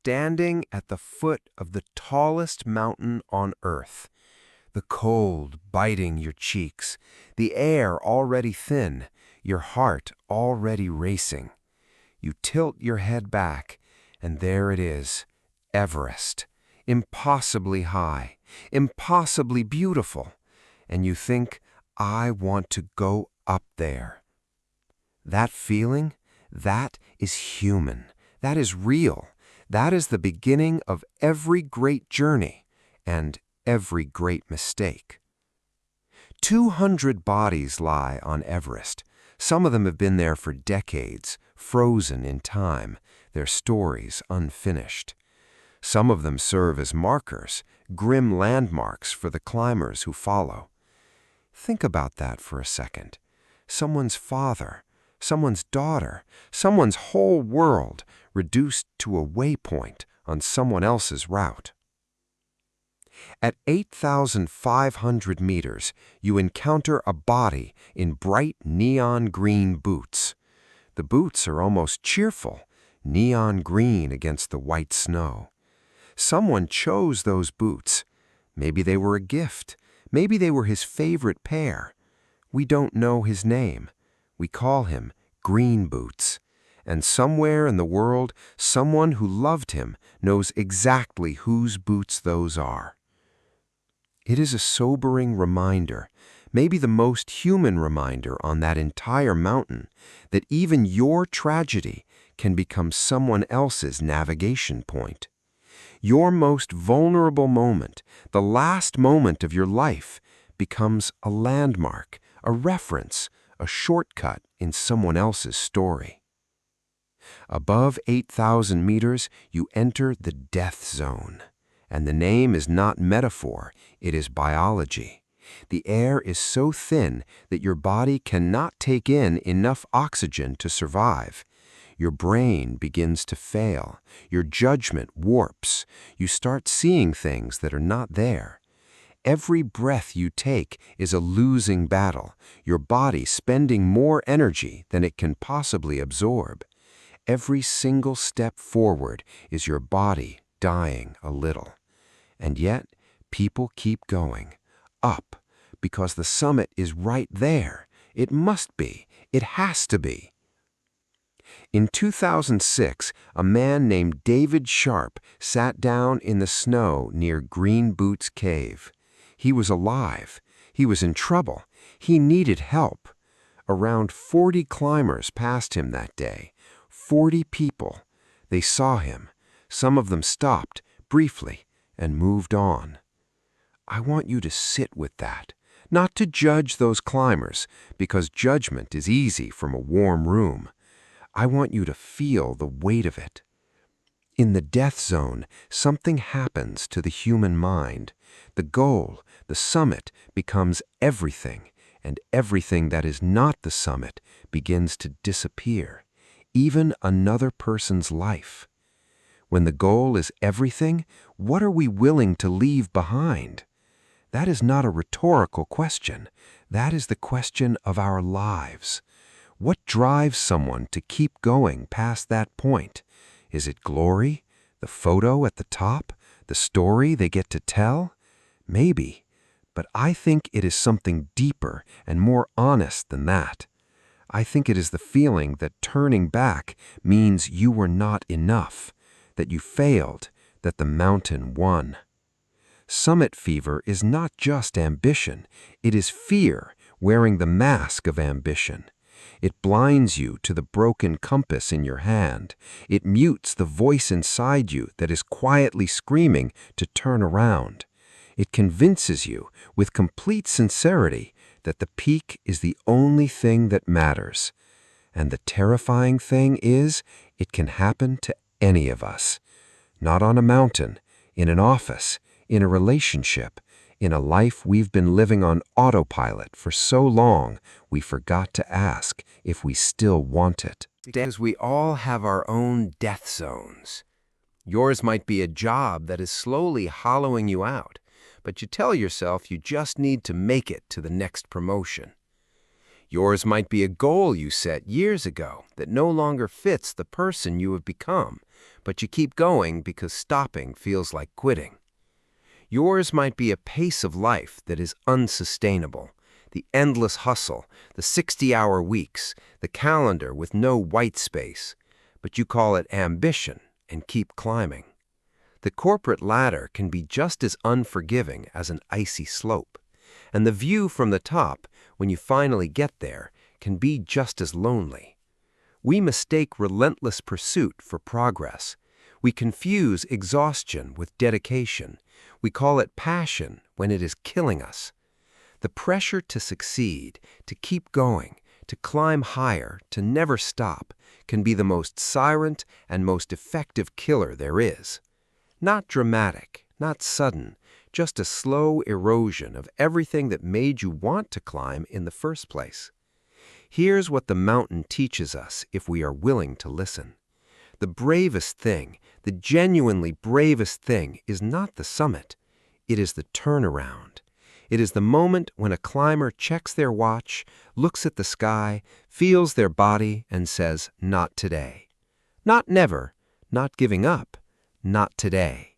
standing at the foot of the tallest mountain on Earth. The cold biting your cheeks, the air already thin, your heart already racing. You tilt your head back, and there it is, Everest, impossibly high, impossibly beautiful, and you think, I want to go up there. That feeling, that is human, that is real, that is the beginning of every great journey and every great mistake. 200 bodies lie on Everest. Some of them have been there for decades, frozen in time, their stories unfinished. Some of them serve as markers, grim landmarks for the climbers who follow. Think about that for a second. Someone's father, someone's daughter, someone's whole world reduced to a waypoint on someone else's route. At 8,500 meters, you encounter a body in bright neon green boots. The boots are almost cheerful, neon green against the white snow. Someone chose those boots. Maybe they were a gift. Maybe they were his favorite pair. We don't know his name. We call him Green Boots. And somewhere in the world, someone who loved him knows exactly whose boots those are. It is a sobering reminder, maybe the most human reminder on that entire mountain, that even your tragedy can become someone else's navigation point. Your most vulnerable moment, the last moment of your life, becomes a landmark, a reference, a shortcut in someone else's story. Above 8,000 meters, you enter the death zone. And the name is not metaphor, it is biology. The air is so thin that your body cannot take in enough oxygen to survive. Your brain begins to fail. Your judgment warps. You start seeing things that are not there. Every breath you take is a losing battle, your body spending more energy than it can possibly absorb. Every single step forward is your body dying a little. And yet, people keep going, up, because the summit is right there. It must be. It has to be. In 2006, a man named David Sharp sat down in the snow near Green Boots Cave. He was alive. He was in trouble. He needed help. Around 40 climbers passed him that day. 40 people. They saw him. Some of them stopped, briefly, and moved on. I want you to sit with that, not to judge those climbers, because judgment is easy from a warm room. I want you to feel the weight of it. In the death zone, something happens to the human mind. The goal, the summit, becomes everything, and everything that is not the summit begins to disappear, even another person's life. When the goal is everything, what are we willing to leave behind? That is not a rhetorical question. That is the question of our lives. What drives someone to keep going past that point? Is it glory? The photo at the top? The story they get to tell? Maybe. But I think it is something deeper and more honest than that. I think it is the feeling that turning back means you were not enough, that you failed, that the mountain won. Summit fever is not just ambition. It is fear wearing the mask of ambition. It blinds you to the broken compass in your hand. It mutes the voice inside you that is quietly screaming to turn around. It convinces you with complete sincerity that the peak is the only thing that matters. And the terrifying thing is, it can happen to any of us. Not on a mountain, in an office, in a relationship, in a life we've been living on autopilot for so long we forgot to ask if we still want it. Because we all have our own death zones. Yours might be a job that is slowly hollowing you out, but you tell yourself you just need to make it to the next promotion. Yours might be a goal you set years ago that no longer fits the person you have become, but you keep going because stopping feels like quitting. Yours might be a pace of life that is unsustainable, the endless hustle, the 60-hour weeks, the calendar with no white space, but you call it ambition and keep climbing. The corporate ladder can be just as unforgiving as an icy slope, and the view from the top, when you finally get there, can be just as lonely. We mistake relentless pursuit for progress. We confuse exhaustion with dedication. We call it passion when it is killing us. The pressure to succeed, to keep going, to climb higher, to never stop, can be the most silent and most effective killer there is. Not dramatic, not sudden, just a slow erosion of everything that made you want to climb in the first place. Here's what the mountain teaches us if we are willing to listen. The bravest thing, the genuinely bravest thing, is not the summit. It is the turnaround. It is the moment when a climber checks their watch, looks at the sky, feels their body, and says, "Not today." Not never, not giving up, not today.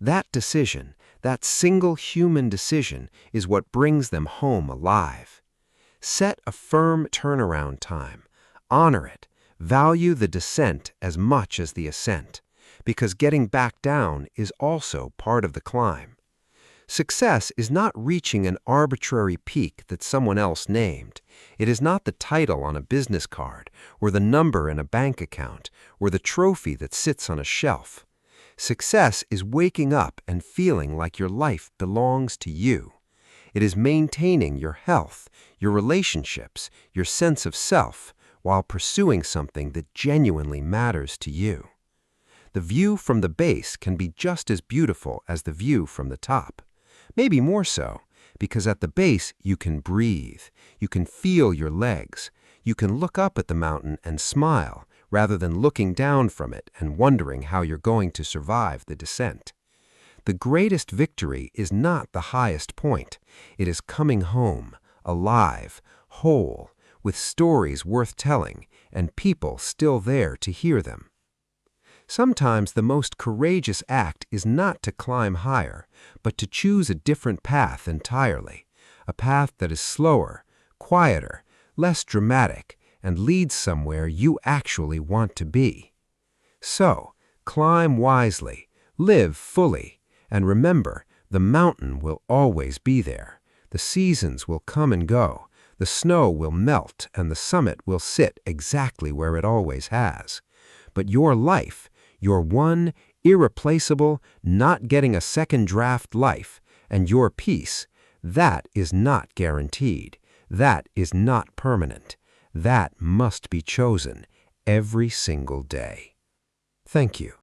That decision, that single human decision, is what brings them home alive. Set a firm turnaround time. Honor it. Value the descent as much as the ascent, because getting back down is also part of the climb. Success is not reaching an arbitrary peak that someone else named. It is not the title on a business card, or the number in a bank account, or the trophy that sits on a shelf. Success is waking up and feeling like your life belongs to you. It is maintaining your health, your relationships, your sense of self, while pursuing something that genuinely matters to you. The view from the base can be just as beautiful as the view from the top. Maybe more so, because at the base you can breathe, you can feel your legs, you can look up at the mountain and smile, rather than looking down from it and wondering how you're going to survive the descent. The greatest victory is not the highest point. It is coming home, alive, whole, with stories worth telling and people still there to hear them. Sometimes the most courageous act is not to climb higher, but to choose a different path entirely, a path that is slower, quieter, less dramatic, and leads somewhere you actually want to be. So, climb wisely, live fully, and remember, the mountain will always be there. The seasons will come and go. The snow will melt, and the summit will sit exactly where it always has. But your life, your one, irreplaceable, not getting a second draft life, and your peace, that is not guaranteed. That is not permanent. That must be chosen every single day. Thank you.